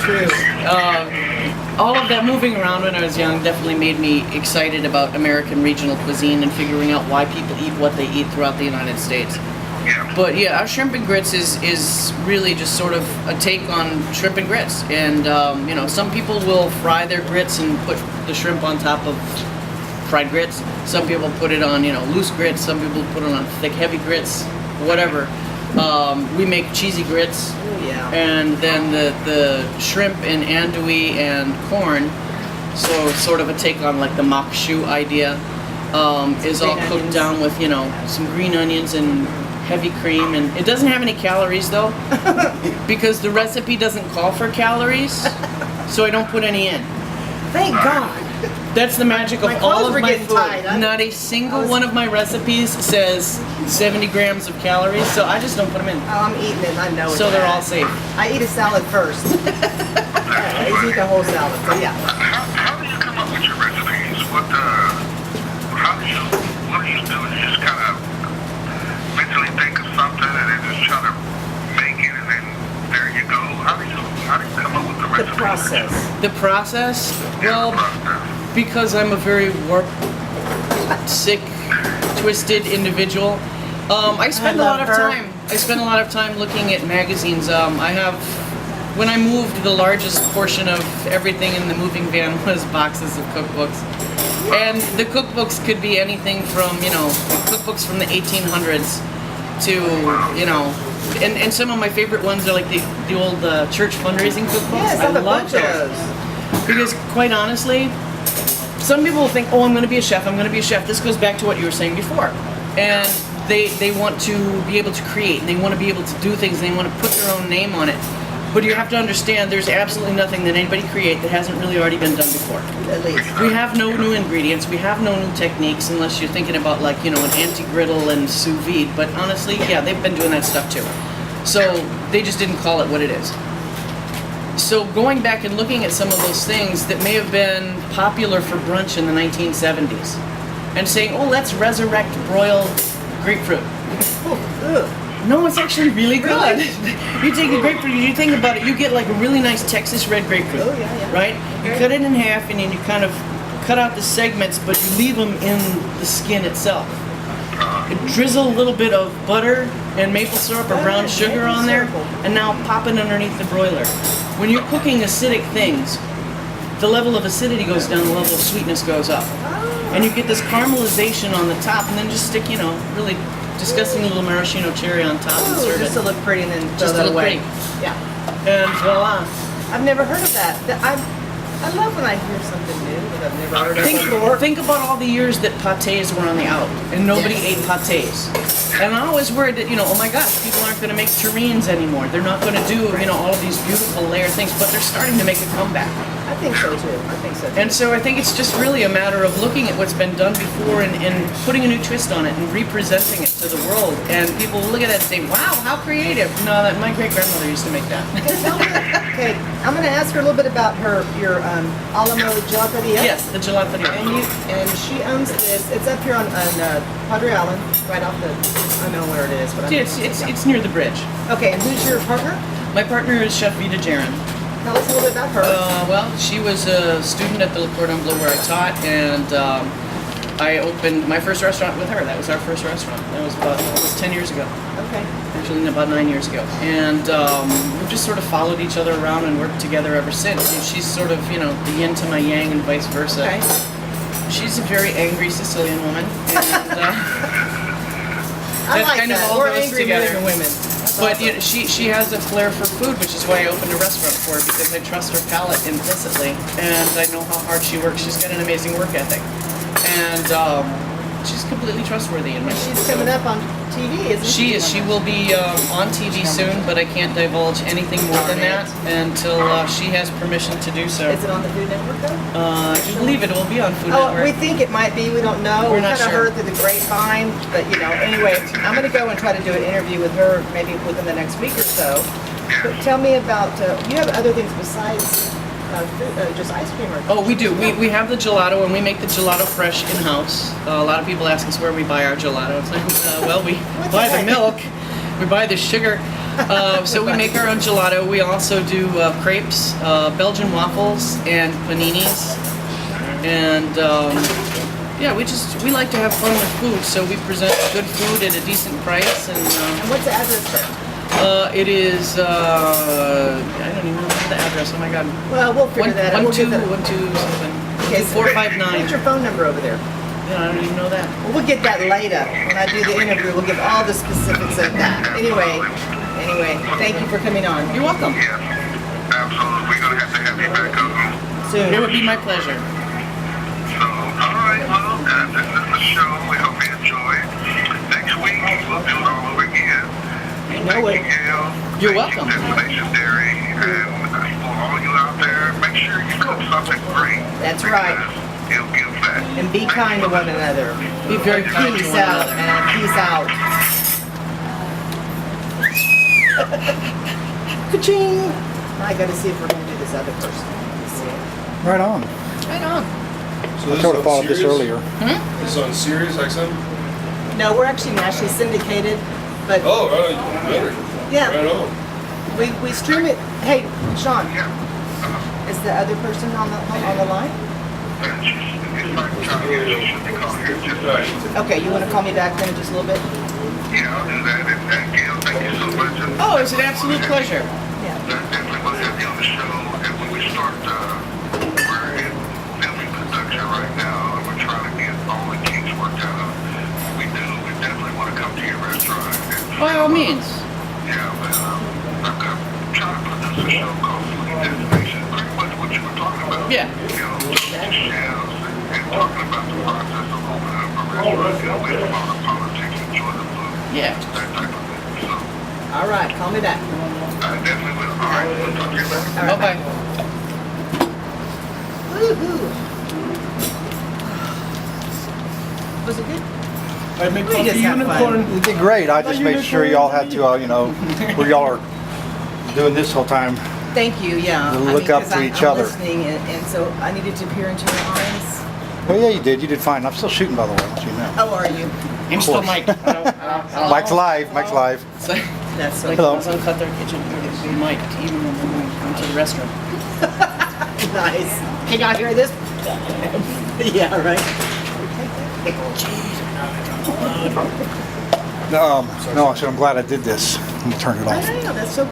True. All of that moving around when I was young definitely made me excited about American regional cuisine and figuring out why people eat what they eat throughout the United States. But yeah, our shrimp and grits is really just sort of a take on shrimp and grits. And you know, some people will fry their grits and put the shrimp on top of fried grits. Some people put it on, you know, loose grits. Some people put it on thick, heavy grits, whatever. We make cheesy grits. Oh, yeah. And then the shrimp and andouille and corn, so sort of a take on like the mock shoe idea, is all cooked down with, you know, some green onions and heavy cream. And it doesn't have any calories though, because the recipe doesn't call for calories, so I don't put any in. Thank God. That's the magic of all of my food. Tight. Not a single one of my recipes says 70 grams of calories, so I just don't put them in. Oh, I'm eating it. I know. So they're all safe. I eat a salad first. I eat the whole salad. So yeah. How do you come up with your recipes? What do you do? You just kind of mentally think of something and then just try to make it, and then there you go. How do you come up with the recipe? The process. The process? Well, because I'm a very warped, sick, twisted individual, I spend a lot of time. I spend a lot of time looking at magazines. When I moved, the largest portion of everything in the moving van was boxes of cookbooks. And the cookbooks could be anything from, you know, cookbooks from the 1800s to, you know, and some of my favorite ones are like the old church fundraising cookbooks. Yes, I love those. Because quite honestly, some people will think, oh, I'm going to be a chef, I'm going to be a chef. This goes back to what you were saying before. And they want to be able to create, and they want to be able to do things, and they want to put their own name on it. But you have to understand there's absolutely nothing that anybody create that hasn't really already been done before. At least. We have no new ingredients, we have no new techniques, unless you're thinking about like, you know, an anti-griddle and sous vide. But honestly, yeah, they've been doing that stuff too. So they just didn't call it what it is. So going back and looking at some of those things that may have been popular for brunch in the 1970s and saying, oh, let's resurrect broiled grapefruit. No, it's actually really good. You take a grapefruit, you think about it, you get like a really nice Texas red grapefruit, right? You cut it in half and then you kind of cut out the segments, but you leave them in the skin itself. Drizzle a little bit of butter and maple syrup or brown sugar on there, and now pop it underneath the broiler. When you're cooking acidic things, the level of acidity goes down, the level of sweetness goes up. And you get this caramelization on the top, and then just stick, you know, really disgusting little maraschino cherry on top and serve just it. to look pretty and then Just throw to that look away. pretty. Yeah. And voila. I've never heard of that. I love when I hear something new that I've never heard of before. Think about all the years that pâtés were on the out, and nobody ate pâtés. And I always worried that, you know, oh my gosh, people aren't going to make terrines anymore. They're not going to do, you know, all of these beautiful layered things, but they're starting to make a comeback. I think so too. I think so too. And so I think it's just really a matter of looking at what's been done before and putting a new twist on it and representing it to the world. And people will look at that and say, wow, how creative. No, that my great-grandmother used to make that. Okay, I'm going to ask her a little bit about your Alamo Gelateria. Yes, the gelateria. And she owns this. It's up here on Padre Island, right off the. I don't know where it is, but It's near the bridge. Okay, and who's your partner? My partner is Chef Gail. Tell us a little bit about her. Well, she was a student at the Le Cordon Bleu where I taught, and I opened my first restaurant with her. That was our first restaurant. That was about almost 10 years ago. Okay. Actually, about 9 years ago. And we've just sort of followed each other around and worked together ever since. And she's sort of, you know, the yin to my yang and vice versa. Okay. She's a very angry Sicilian woman. And, I like kind of that. all We're goes angry together. American women. But you know, she has a flair for food, which is why I opened a restaurant for her, because I trust her palate implicitly, and I know how hard she works. She's got an amazing work ethic, and she's completely trustworthy in my She's coming up on TV, isn't she? She is. She will be on TV soon, but I can't divulge anything more than that until she has permission to do so. Is it on the Food Network though? I believe it will be on Food Oh, Network. we think it might be. We don't know. We're We not kind of sure. heard through the grapevine, but you know. Anyway, I'm going to go and try to do an interview with her maybe within the next week or so. But tell me about. You have other things besides just ice cream, or? Oh, we do. We have the gelato, and we make the gelato fresh in-house. A lot of people ask us where we buy our gelato. It's like, well, we buy the milk, we buy the sugar. So we make our own gelato. We also do crepes, Belgian waffles, and paninis. And yeah, we like to have fun with food, so we present good food at a decent price. And what's the address there? it is I don't even know the address. Oh my God. Well, we'll figure that out. One We'll two get that. one two something. Okay, so 459. what's your phone number over there? Yeah, I don't even know that. Well, we'll get that later. When I do the interview, we'll give all the specifics of that. Anyway, thank you for coming on. You're welcome. Yes, absolutely. We're going to have you back on. Soon. It would be my pleasure. So, all right, well, this is the show. We hope you enjoy. Next week, we'll do it all over again. You know it. Thank you, Gail. You're Thank welcome. you, Destination Dairy. And for all you out there, make sure you cook something great. That's right. Because it'll give back. And be kind to one another. Be very kind to Peace one out, another. man. Peace out. Ka-ching! I gotta see if we're gonna do this other person. Let's see. Right on. Right on. So I this sort is of thought of this Sirius? earlier. This is on Sirius XM? No, we're actually nationally syndicated, but Oh, right, better. yeah, Right on. we stream it. Hey, Sean, Yeah. is the other person on the line? It's like trying to get you should be calling here just Right. Okay, you want to call me back then in just a little bit? Yeah, I'll do that. And Gail, thank you so much. And Oh, it's an absolute pleasure. Yeah. definitely want to have you on the show. And when we start, we're in filming production right now, and we're trying to get all the kinks worked out. We definitely want to come to your restaurant. And, By all means. yeah, but I'm trying to produce a show called Foodie Destination. Pretty much what you were talking about. Yeah. You know, chefs and talking about the process of opening up a restaurant, you know, away from all the politics, enjoy the food, Yeah. that type of thing. So, All right, call me back. I definitely will. All right, we'll talk to you later. All right, Bye-bye. Woohoo! Was it good? I make We just have fun. You did great. I just made sure y'all had to, where y'all are doing this whole time. Thank you. Yeah. To look up 'cause to each other. I'm listening, and so I needed to peer into your eyes. Well, yeah, you did. You did fine. I'm still shooting, by the way. So you know. How are you? I'm still course. Mike. Mike's live. Mike's live. So, That's so like Hello. I was on Cut Their Kitchen, we mic even when we went to the restaurant. nice. Can y'all hear this? yeah. Right. No, I said I'm glad I did this. I'm gonna turn it I off. know. That's so.